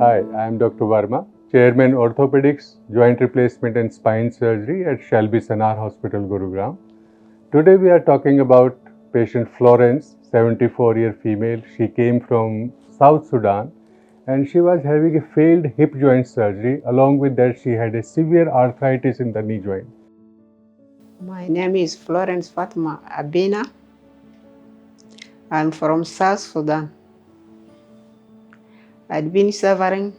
Hi, I am Dr. Verma, Chairman Orthopaedics, Joint Replacement and Spine Surgery at SHALBY Sanar Hospital, Gurugram. Today we are talking about patient Florence, 74-year female. She came from South Sudan and she was having a failed hip joint surgery. Along with that, she had a severe arthritis in the knee joint. My name is Florence Fatima Abina. I'm from South Sudan. I'd been suffering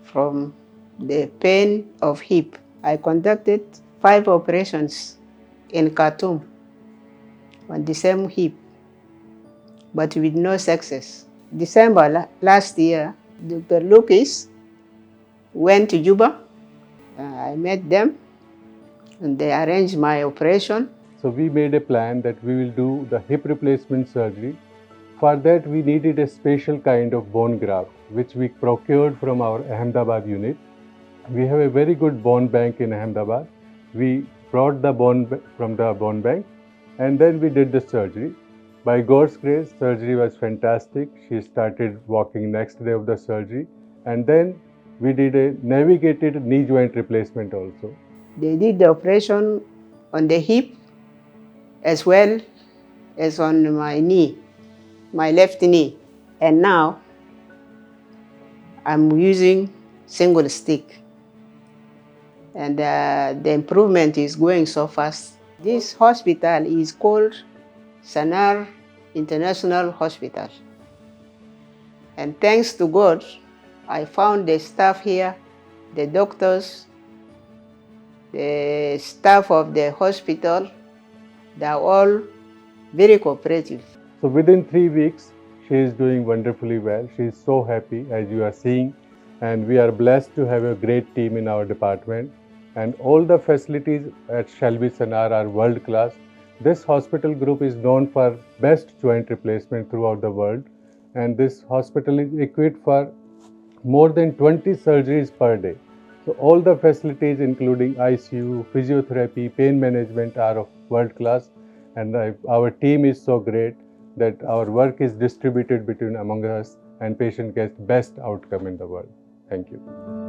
from the pain of hip. I conducted 5 operations in Khartoum on the same hip, but with no success. December last year, Dr. Lucas went to Juba. I met them and they arranged my operation. So we made a plan that we will do the hip replacement surgery. For that, we needed a special kind of bone graft, which we procured from our Ahmedabad unit. We have a very good bone bank in Ahmedabad. We brought the bone from the bone bank and then we did the surgery. By God's grace, surgery was fantastic. She started walking next day of the surgery, and then we did a navigated knee joint replacement also. They did the operation on the hip as well as on my knee, my left knee. And now I'm using single stick. And the improvement is going so fast. This hospital is called Sanar International Hospital. And thanks to God, I found the staff here, the doctors, the staff of the hospital, they are all very cooperative. So within 3 weeks, she is doing wonderfully well. She is so happy, as you are seeing, and we are blessed to have a great team in our department. And all the facilities at SHALBY Sanar are world class. This hospital group is known for best joint replacement throughout the world, and this hospital is equipped for more than 20 surgeries per day. So all the facilities including ICU, physiotherapy, pain management are of world class, and our team is so great that our work is distributed between among us and patient gets best outcome in the world. Thank you.